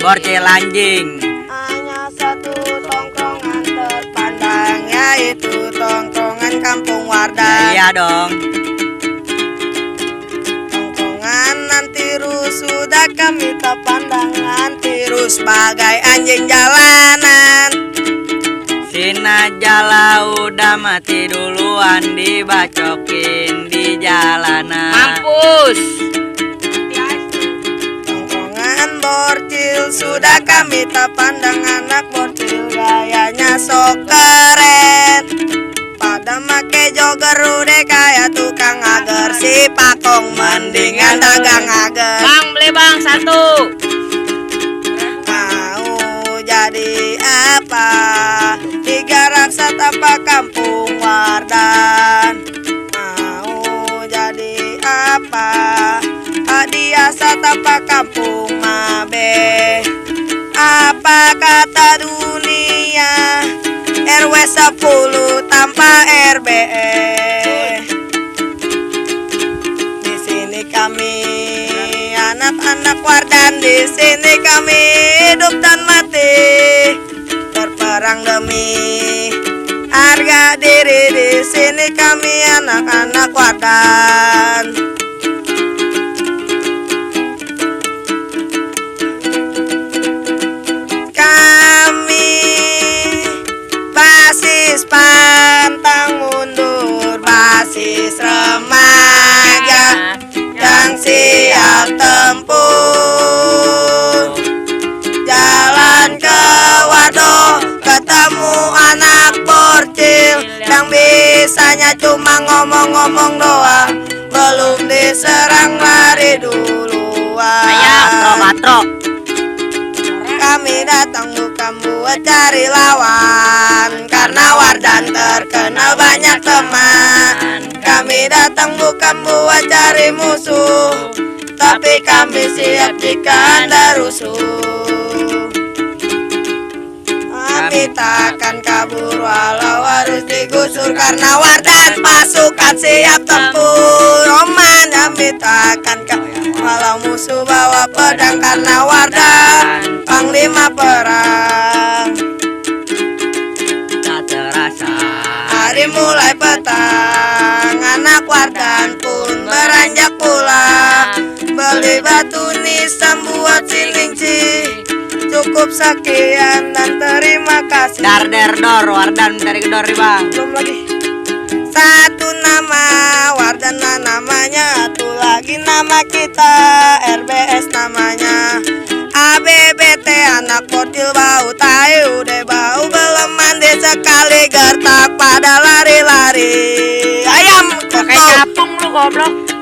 Borcil anjing. Hanya satu tongkrongan terpandang, yaitu tongkrongan Kampung Wardan. Iya dong. Tongkrongan Antirus sudah kami terpandang, Antirus sebagai anjing jalanan. Sina jala udah mati duluan, dibacokin di jalanan. Mampus. Tongkrongan Borcil sudah kami terpandang, anak Borcil gayanya sok keren. Pada make jogger udah kayak tukang agar, si Pakong mendingan dagang agar. Bang, beli bang satu. Mau jadi apa? Tiga raksa tanpa Kampung Wardan. Mau jadi apa? Hadiah tanpa Kampung Mabe. Apa kata dunia? RW 10 tanpa RBE. Di sini kami anak-anak Wardan, di sini kami hidup dan mati, berperang demi harga diri. Di sini kami anak-anak Wardan. Kami basis pantang mundur, basis remaja yang siap tempur. Jalan ke Wado, ketemu anak Borcil yang bisanya cuma ngomong-ngomong doang, belum diserang lari duluan. Ayah, batro. Kami datang bukan buat cari lawan, karena Wardan terkenal banyak teman. Kami datang bukan buat cari musuh, tapi kami siap jika Anda rusuh. Kami takkan kabur walau harus digusur, karena Wardan pasukan siap tempur. Roman kami takkan kabur walau musuh bawa pedang, karena Wardan panglima perang. Tak terasa Hari mulai petang, anak Wardan pun beranjak pulang. Beli batu nisan buat silingci, cukup sekian dan terima kasih. dar der dor Wardan dari gedor bang. Belum lagi. Satu nama Wardan lah namanya, satu lagi nama kita RBS namanya. ABBT anak Borcil bau tai, udah bau belum mandi sekali gertak pada lari-lari. Ayam Pakai kok capung lu goblok.